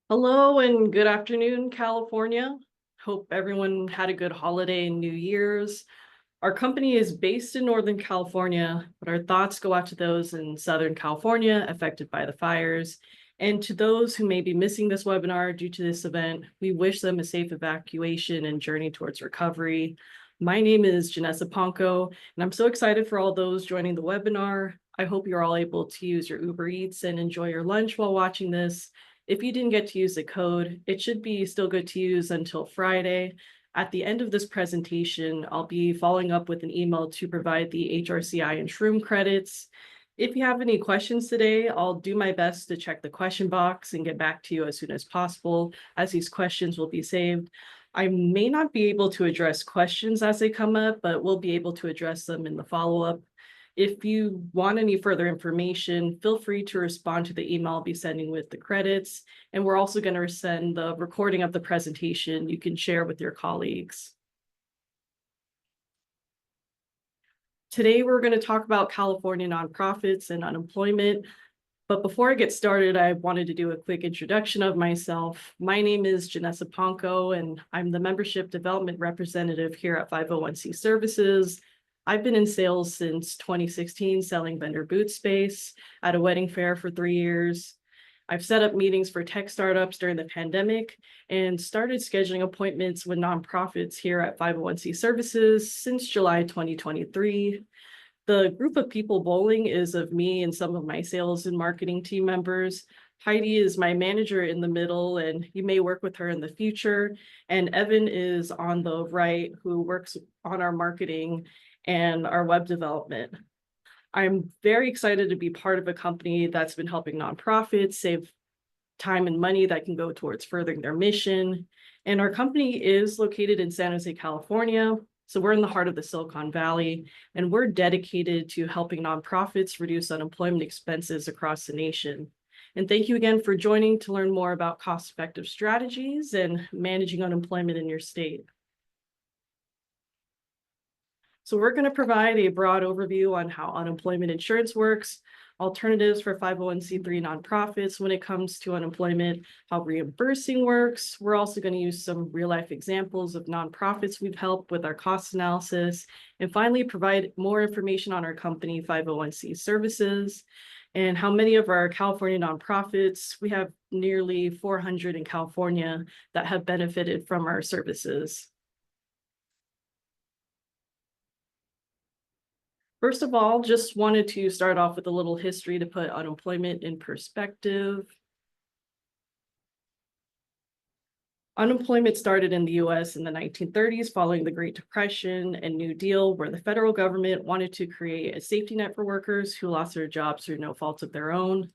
Hello and good afternoon, California. Hope everyone had a good holiday and New Year's. Our company is based in Northern California, but our thoughts go out to those in Southern California affected by the fires. And to those who may be missing this webinar due to this event, we wish them a safe evacuation and journey towards recovery. My name is Janessa Ponco, and I'm so excited for all those joining the webinar. I hope you're all able to use your Uber Eats and enjoy your lunch while watching this. If you didn't get to use the code, it should be still good to use until Friday. At the end of this presentation, I'll be following up with an email to provide the HRCI and Shroom credits. If you have any questions today, I'll do my best to check the question box and get back to you as soon as possible, as these questions will be saved. I may not be able to address questions as they come up, but we'll be able to address them in the follow-up. If you want any further information, feel free to respond to the email I'll be sending with the credits. And we're also going to send the recording of the presentation you can share with your colleagues. Today, we're going to talk about California nonprofits and unemployment. But before I get started, I wanted to do a quick introduction of myself. My name is Janessa Ponco, and I'm the Membership Development Representative here at 501c Services. I've been in sales since 2016, selling vendor booth space at a wedding fair for 3 years. I've set up meetings for tech startups during the pandemic and started scheduling appointments with nonprofits here at 501c Services since July 2023. The group of people bowling is of me and some of my sales and marketing team members. Heidi is my manager in the middle, and you may work with her in the future. And Evan is on the right, who works on our marketing and our web development. I'm very excited to be part of a company that's been helping nonprofits save time and money that can go towards furthering their mission. And our company is located in San Jose, California. So we're in the heart of the Silicon Valley, and we're dedicated to helping nonprofits reduce unemployment expenses across the nation. And thank you again for joining to learn more about cost-effective strategies and managing unemployment in your state. So we're going to provide a broad overview on how unemployment insurance works, alternatives for 501c3 nonprofits when it comes to unemployment, how reimbursing works. We're also going to use some real life examples of nonprofits we've helped with our cost analysis, and finally provide more information on our company 501c Services and how many of our California nonprofits, we have nearly 400 in California that have benefited from our services. First of all, just wanted to start off with a little history to put unemployment in perspective. Unemployment started in the US in the 1930s following the Great Depression and New Deal, where the federal government wanted to create a safety net for workers who lost their jobs through no fault of their own.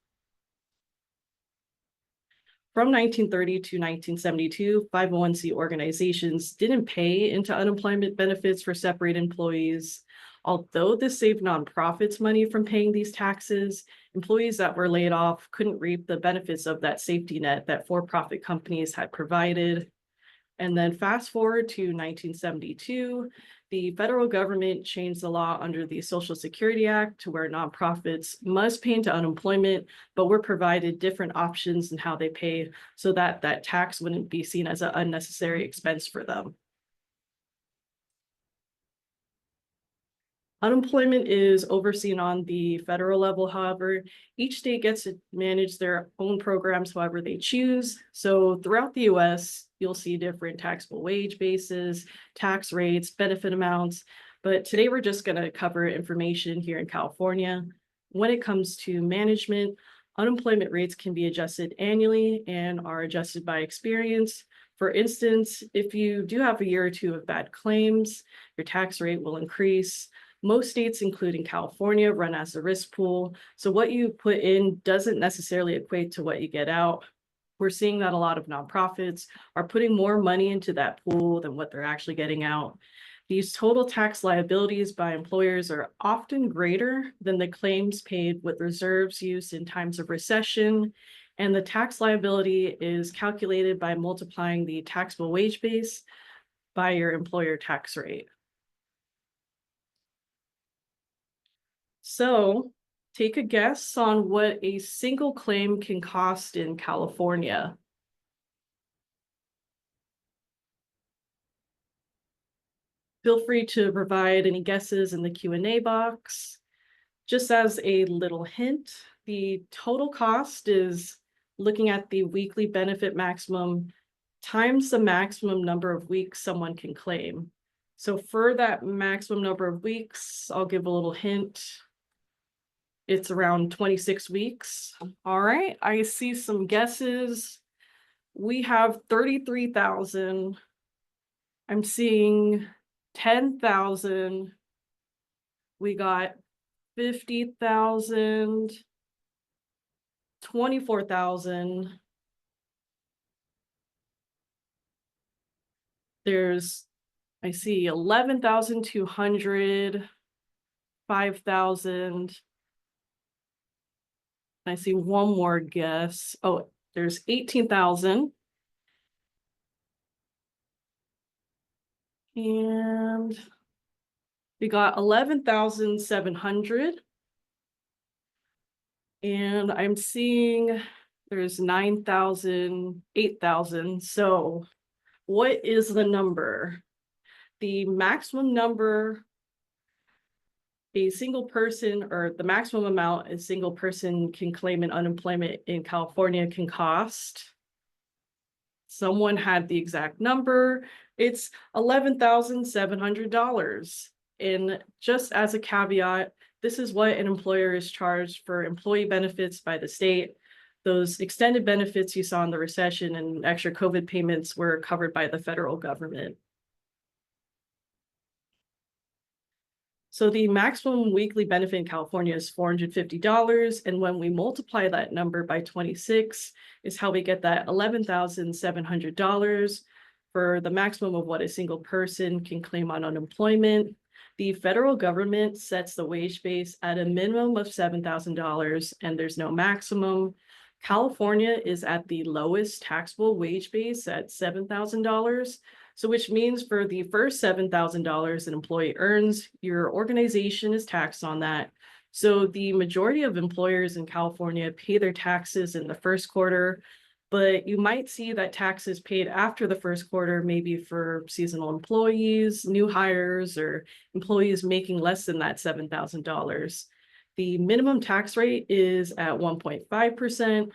From 1930 to 1972, 501c organizations didn't pay into unemployment benefits for separate employees. Although this saved nonprofits money from paying these taxes, employees that were laid off couldn't reap the benefits of that safety net that for-profit companies had provided. And then fast forward to 1972, the federal government changed the law under the Social Security Act to where nonprofits must pay into unemployment, but were provided different options in how they pay so that that tax wouldn't be seen as an unnecessary expense for them. Unemployment is overseen on the federal level. However, each state gets to manage their own programs however they choose. So throughout the US, you'll see different taxable wage bases, tax rates, benefit amounts. But today we're just going to cover information here in California. When it comes to management, unemployment rates can be adjusted annually and are adjusted by experience. For instance, if you do have a year or two of bad claims, your tax rate will increase. Most states, including California, run as a risk pool. So what you put in doesn't necessarily equate to what you get out. We're seeing that a lot of nonprofits are putting more money into that pool than what they're actually getting out. These total tax liabilities by employers are often greater than the claims paid with reserves used in times of recession. And the tax liability is calculated by multiplying the taxable wage base by your employer tax rate. So take a guess on what a single claim can cost in California. Feel free to provide any guesses in the Q&A box. Just as a little hint, the total cost is looking at the weekly benefit maximum times the maximum number of weeks someone can claim. So for that maximum number of weeks, I'll give a little hint. It's around 26 weeks. All right, I see some guesses. We have 33,000. I'm seeing 10,000. We got 50,000, 24,000. I see 11,200, 5,000. I see one more guess. Oh, there's 18,000. And we got 11,700. And I'm seeing there's 9,000, 8,000. So what is the number? The maximum number a single person, or the maximum amount a single person can claim in unemployment in California can cost. Someone had the exact number. It's $11,700. And just as a caveat, this is what an employer is charged for employee benefits by the state. Those extended benefits you saw in the recession and extra COVID payments were covered by the federal government. So the maximum weekly benefit in California is $450. And when we multiply that number by 26 is how we get that $11,700 for the maximum of what a single person can claim on unemployment. The federal government sets the wage base at a minimum of $7,000 and there's no maximum. California is at the lowest taxable wage base at $7,000. So which means for the first $7,000 an employee earns, your organization is taxed on that. So the majority of employers in California pay their taxes in the first quarter, but you might see that taxes paid after the first quarter, maybe for seasonal employees, new hires, or employees making less than that $7,000. The minimum tax rate is at 1.5%.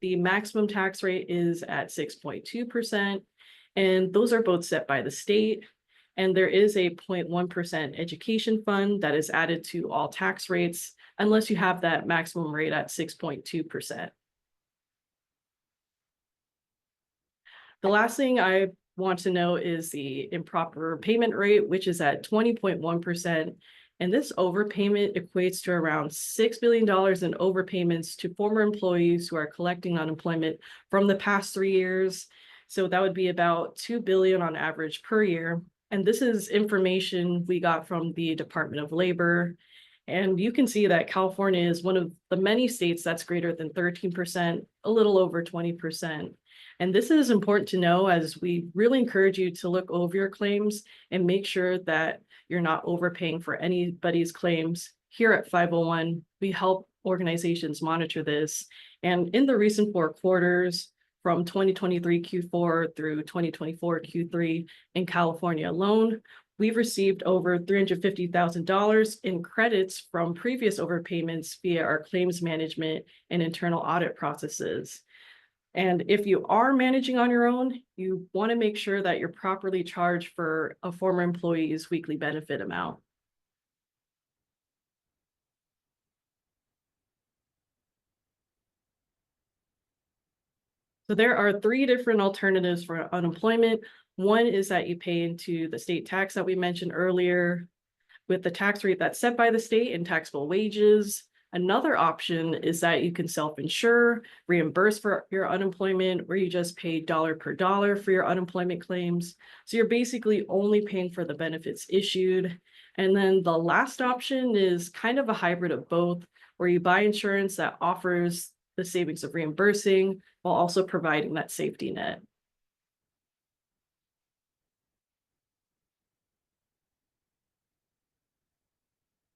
The maximum tax rate is at 6.2%. And those are both set by the state. And there is a 0.1% education fund that is added to all tax rates, unless you have that maximum rate at 6.2%. The last thing I want to know is the improper payment rate, which is at 20.1%. And this overpayment equates to around $6 billion in overpayments to former employees who are collecting unemployment from the past 3 years. So that would be about $2 billion on average per year. And this is information we got from the Department of Labor. And you can see that California is one of the many states that's greater than 13%, a little over 20%. And this is important to know as we really encourage you to look over your claims and make sure that you're not overpaying for anybody's claims. Here at 501, we help organizations monitor this. And in the recent 4 quarters, from 2023 Q4 through 2024 Q3 in California alone, we've received over $350,000 in credits from previous overpayments via our claims management and internal audit processes. And if you are managing on your own, you want to make sure that you're properly charged for a former employee's weekly benefit amount. So there are 3 different alternatives for unemployment. One is that you pay into the state tax that we mentioned earlier with the tax rate that's set by the state and taxable wages. Another option is that you can self-insure, reimburse for your unemployment, where you just pay dollar per dollar for your unemployment claims. So you're basically only paying for the benefits issued. And then the last option is kind of a hybrid of both, where you buy insurance that offers the savings of reimbursing while also providing that safety net.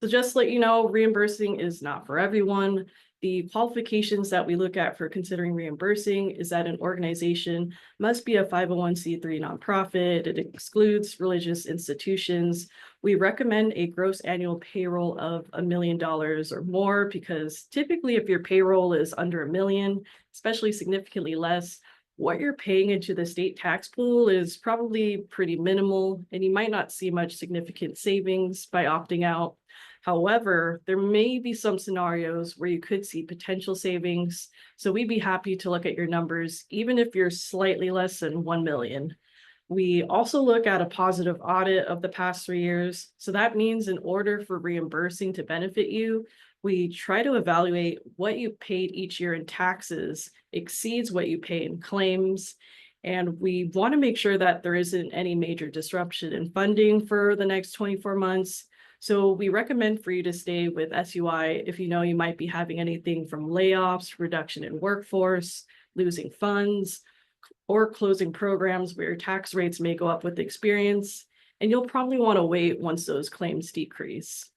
So just to let you know, reimbursing is not for everyone. The qualifications that we look at for considering reimbursing is that an organization must be a 501c3 nonprofit. It excludes religious institutions. We recommend a gross annual payroll of $1 million or more, because typically if your payroll is under $1 million, especially significantly less, what you're paying into the state tax pool is probably pretty minimal, and you might not see much significant savings by opting out. However, there may be some scenarios where you could see potential savings. So we'd be happy to look at your numbers, even if you're slightly less than 1 million. We also look at a positive audit of the past 3 years. So that means in order for reimbursing to benefit you, we try to evaluate what you paid each year in taxes exceeds what you pay in claims. And we want to make sure that there isn't any major disruption in funding for the next 24 months. So we recommend for you to stay with SUI if you know you might be having anything from layoffs, reduction in workforce, losing funds, or closing programs where your tax rates may go up with experience. And you'll probably want to wait once those claims decrease.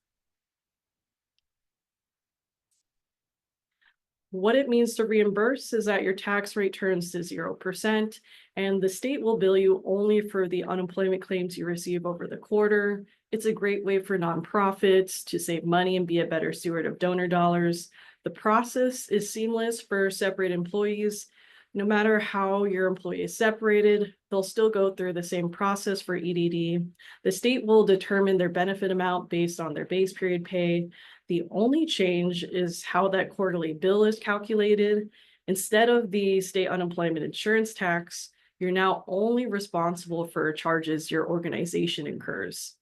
What it means to reimburse is that your tax rate turns to 0%, and the state will bill you only for the unemployment claims you receive over the quarter. It's a great way for nonprofits to save money and be a better steward of donor dollars. The process is seamless for separate employees. No matter how your employee is separated, they'll still go through the same process for EDD. The state will determine their benefit amount based on their base period pay. The only change is how that quarterly bill is calculated. Instead of the state unemployment insurance tax, you're now only responsible for charges your organization incurs.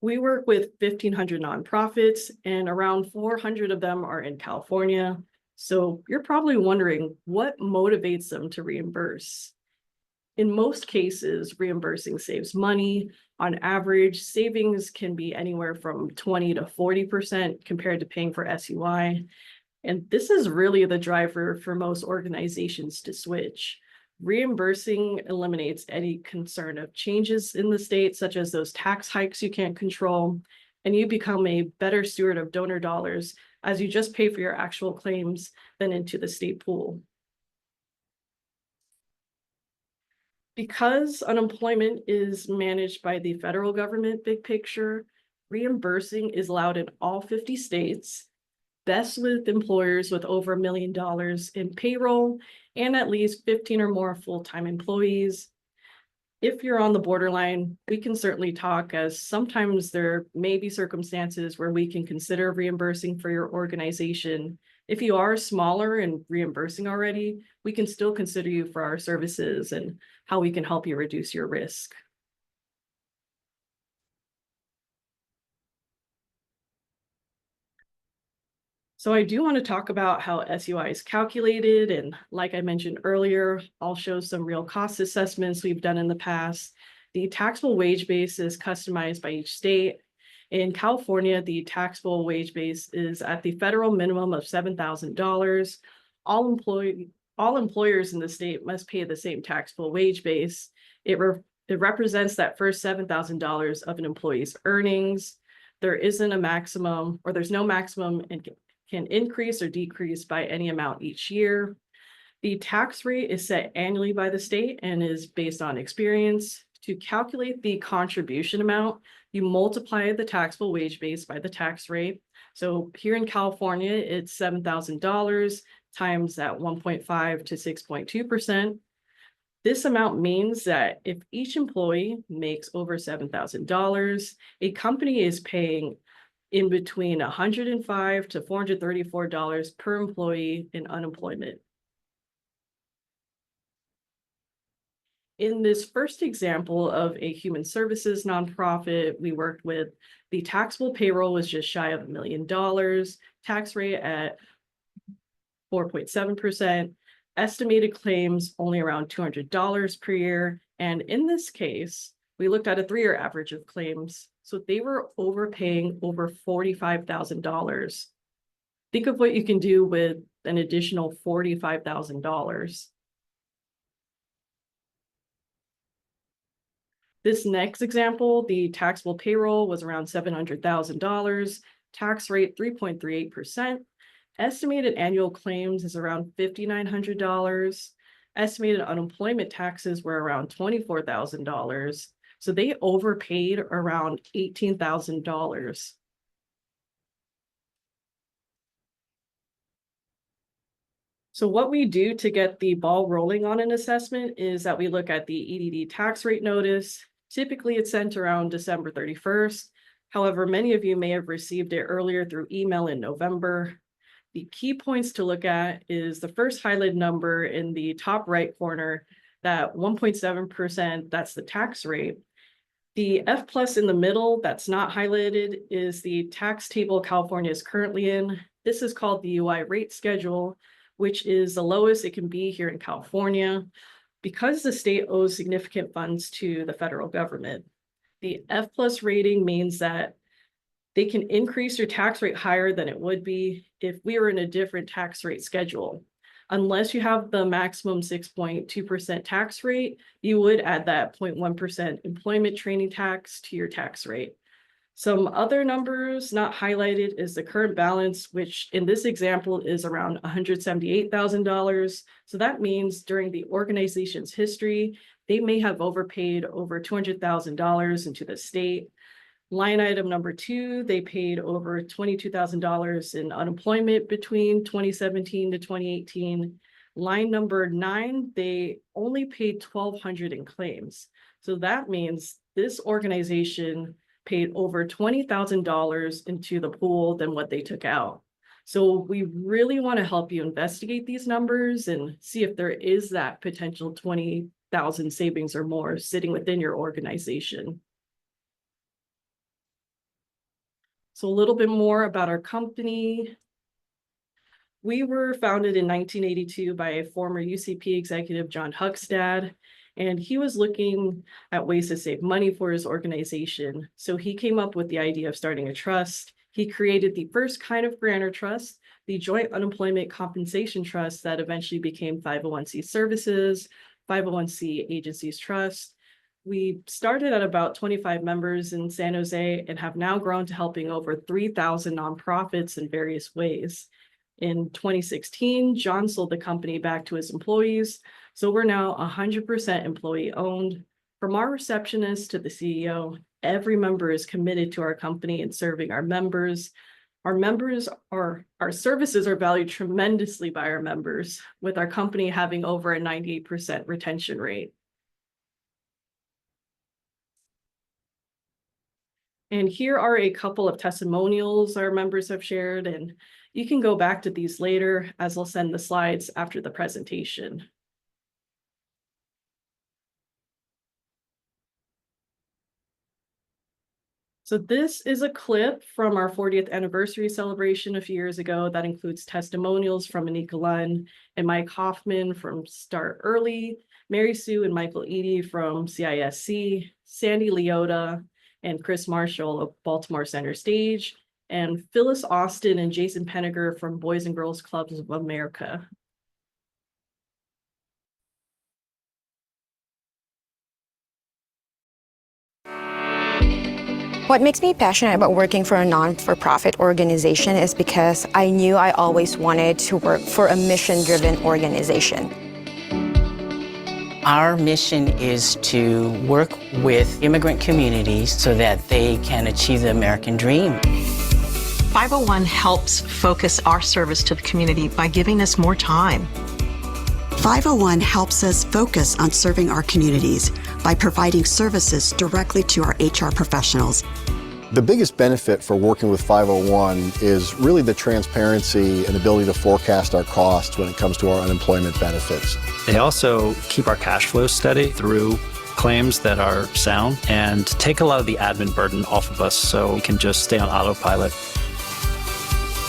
We work with 1,500 nonprofits, and around 400 of them are in California. So you're probably wondering what motivates them to reimburse. In most cases, reimbursing saves money. On average, savings can be anywhere from 20 to 40% compared to paying for SUI. And this is really the driver for most organizations to switch. Reimbursing eliminates any concern of changes in the state, such as those tax hikes you can't control, and you become a better steward of donor dollars as you just pay for your actual claims than into the state pool. Because unemployment is managed by the federal government, big picture, reimbursing is allowed in all 50 states, best with employers with over $1 million in payroll and at least 15 or more full-time employees. If you're on the borderline, we can certainly talk, as sometimes there may be circumstances where we can consider reimbursing for your organization. If you are smaller and reimbursing already, we can still consider you for our services and how we can help you reduce your risk. So I do want to talk about how SUI is calculated. And like I mentioned earlier, I'll show some real cost assessments we've done in the past. The taxable wage base is customized by each state. In California, the taxable wage base is at the federal minimum of $7,000. All employers in the state must pay the same taxable wage base. It represents that first $7,000 of an employee's earnings. There isn't a maximum, or there's no maximum, and can increase or decrease by any amount each year. The tax rate is set annually by the state and is based on experience. To calculate the contribution amount, you multiply the taxable wage base by the tax rate. So here in California, it's $7,000 times that 1.5 to 6.2%. This amount means that if each employee makes over $7,000, a company is paying in between $105 to $434 per employee in unemployment. In this first example of a human services nonprofit we worked with, the taxable payroll was just shy of $1 million, tax rate at 4.7%, estimated claims only around $200 per year. And in this case, we looked at a 3-year average of claims. So they were overpaying over $45,000. Think of what you can do with an additional $45,000. This next example, the taxable payroll was around $700,000, tax rate 3.38%. Estimated annual claims is around $5,900. Estimated unemployment taxes were around $24,000. So they overpaid around $18,000. So what we do to get the ball rolling on an assessment is that we look at the EDD tax rate notice. Typically, it's sent around December 31st. However, many of you may have received it earlier through email in November. The key points to look at is the first highlighted number in the top right corner, that 1.7%, that's the tax rate. The F plus in the middle that's not highlighted is the tax table California is currently in. This is called the UI rate schedule, which is the lowest it can be here in California because the state owes significant funds to the federal government. The F plus rating means that they can increase your tax rate higher than it would be if we were in a different tax rate schedule. Unless you have the maximum 6.2% tax rate, you would add that 0.1% employment training tax to your tax rate. Some other numbers not highlighted is the current balance, which in this example is around $178,000. So that means during the organization's history, they may have overpaid over $200,000 into the state. Line item number 2, they paid over $22,000 in unemployment between 2017 to 2018. Line number 9, they only paid $1,200 in claims. So that means this organization paid over $20,000 into the pool than what they took out. So we really want to help you investigate these numbers and see if there is that potential 20,000 savings or more sitting within your organization. So a little bit more about our company. We were founded in 1982 by a former UCP executive, John Huckstad, and he was looking at ways to save money for his organization. So he came up with the idea of starting a trust. He created the first kind of grantor trust, the Joint Unemployment Compensation Trust that eventually became 501c Services, 501c Agencies Trust. We started at about 25 members in San Jose and have now grown to helping over 3,000 nonprofits in various ways. In 2016, John sold the company back to his employees, so we're now 100% employee owned. From our receptionist to the CEO, every member is committed to our company and serving our members. Our services are valued tremendously by our members, with our company having over a 98% retention rate. And here are a couple of testimonials our members have shared, and you can go back to these later as I'll send the slides after the presentation. So this is a clip from our 40th anniversary celebration a few years ago that includes testimonials from Anika Lunn and Mike Hoffman from Start Early, Mary Sue and Michael Eady from CISC, Sandy Leota and Chris Marshall of Baltimore Center Stage, and Phyllis Austin and Jason Penniger from Boys and Girls Clubs of America. What makes me passionate about working for a non-for-profit organization is because I knew I always wanted to work for a mission-driven organization. Our mission is to work with immigrant communities so that they can achieve the American dream. 501 helps focus our service to the community by giving us more time. 501 helps us focus on serving our communities by providing services directly to our HR professionals. The biggest benefit for working with 501 is really the transparency and ability to forecast our costs when it comes to our unemployment benefits. They also keep our cash flow steady through claims that are sound and take a lot of the admin burden off of us so we can just stay on autopilot.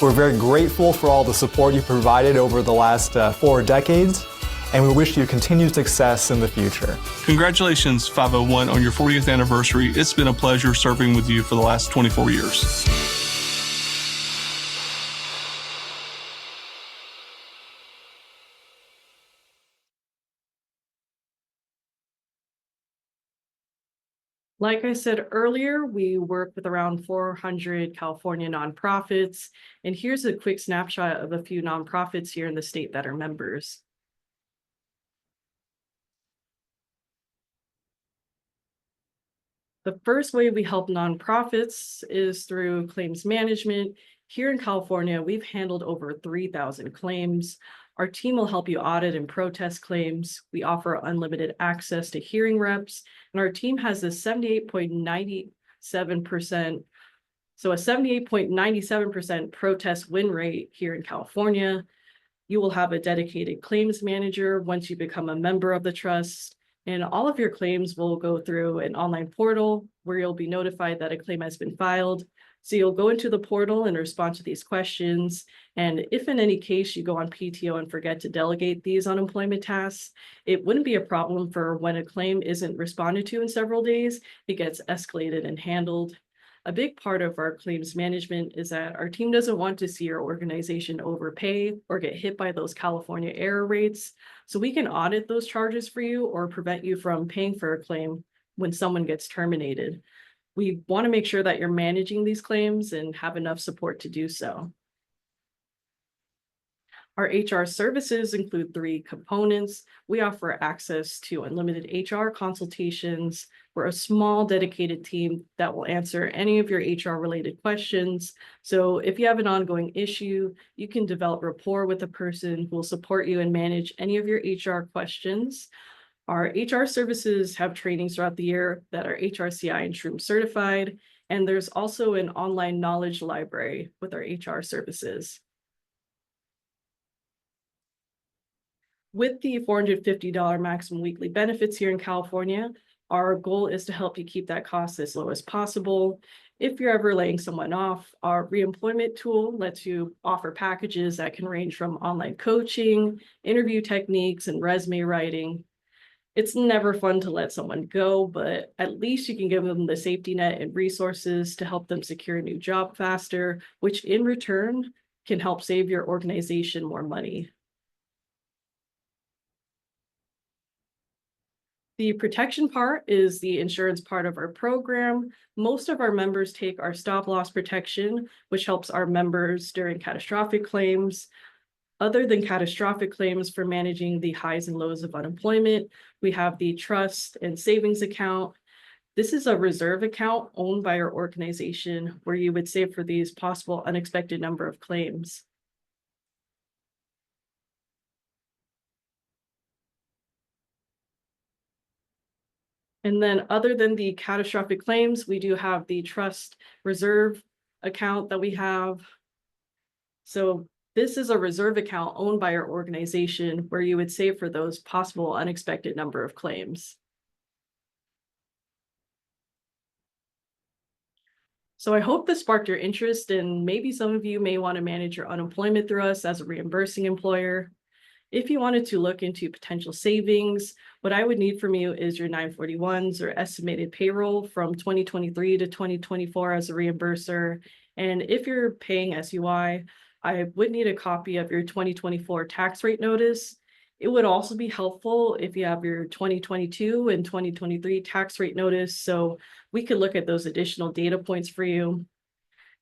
We're very grateful for all the support you provided over the last 4 decades, and we wish you continued success in the future. Congratulations, 501, on your 40th anniversary. It's been a pleasure serving with you for the last 24 years. Like I said earlier, we work with around 400 California nonprofits, and here's a quick snapshot of a few nonprofits here in the state that are members. The first way we help nonprofits is through claims management. Here in California, we've handled over 3,000 claims. Our team will help you audit and protest claims. We offer unlimited access to hearing reps, and our team has a 78.97%. So a 78.97% protest win rate here in California. You will have a dedicated claims manager once you become a member of the trust. And all of your claims will go through an online portal where you'll be notified that a claim has been filed. So you'll go into the portal and respond to these questions. And if in any case you go on PTO and forget to delegate these unemployment tasks, it wouldn't be a problem for when a claim isn't responded to in several days. It gets escalated and handled. A big part of our claims management is that our team doesn't want to see your organization overpay or get hit by those California error rates. So we can audit those charges for you or prevent you from paying for a claim when someone gets terminated. We want to make sure that you're managing these claims and have enough support to do so. Our HR services include 3 components. We offer access to unlimited HR consultations. We're a small dedicated team that will answer any of your HR related questions. So if you have an ongoing issue, you can develop rapport with the person who will support you and manage any of your HR questions. Our HR services have trainings throughout the year that are HRCI and SHROOM certified. And there's also an online knowledge library with our HR services. With the $450 maximum weekly benefits here in California, our goal is to help you keep that cost as low as possible. If you're ever laying someone off, our reemployment tool lets you offer packages that can range from online coaching, interview techniques, and resume writing. It's never fun to let someone go, but at least you can give them the safety net and resources to help them secure a new job faster, which in return can help save your organization more money. The protection part is the insurance part of our program. Most of our members take our stop loss protection, which helps our members during catastrophic claims. Other than catastrophic claims for managing the highs and lows of unemployment, we have the trust and savings account. This is a reserve account owned by our organization where you would save for these possible unexpected number of claims. And then other than the catastrophic claims, we do have the trust reserve account that we have. So this is a reserve account owned by our organization where you would save for those possible unexpected number of claims. So I hope this sparked your interest, and maybe some of you may want to manage your unemployment through us as a reimbursing employer. If you wanted to look into potential savings, what I would need from you is your 941s or estimated payroll from 2023 to 2024 as a reimburser. And if you're paying SUI, I would need a copy of your 2024 tax rate notice. It would also be helpful if you have your 2022 and 2023 tax rate notice, so we could look at those additional data points for you.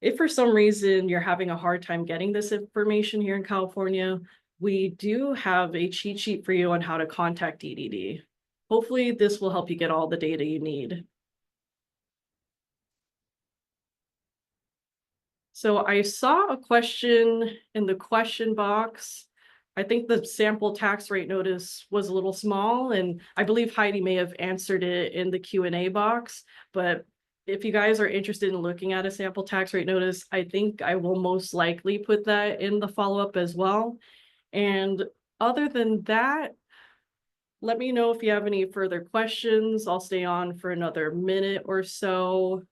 If for some reason you're having a hard time getting this information here in California, we do have a cheat sheet for you on how to contact DDD. Hopefully this will help you get all the data you need. So I saw a question in the question box. I think the sample tax rate notice was a little small, and I believe Heidi may have answered it in the Q&A box, but if you guys are interested in looking at a sample tax rate notice, I think I will most likely put that in the follow-up as well. And other than that, let me know if you have any further questions. I'll stay on for another minute or so.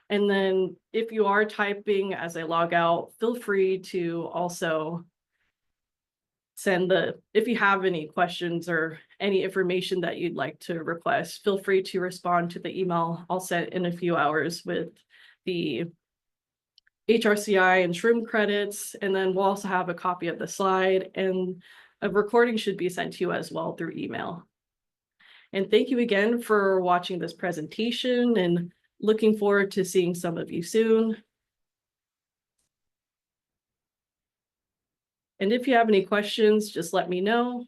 And then if you are typing as I log out, feel free to also send if you have any questions or any information that you'd like to request, feel free to respond to the email I'll send in a few hours with the HRCI and SHROOM credits. And then we'll also have a copy of the slide, and a recording should be sent to you as well through email. And thank you again for watching this presentation and looking forward to seeing some of you soon. And if you have any questions, just let me know.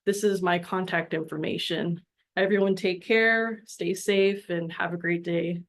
This is my contact information. Everyone take care, stay safe, and have a great day.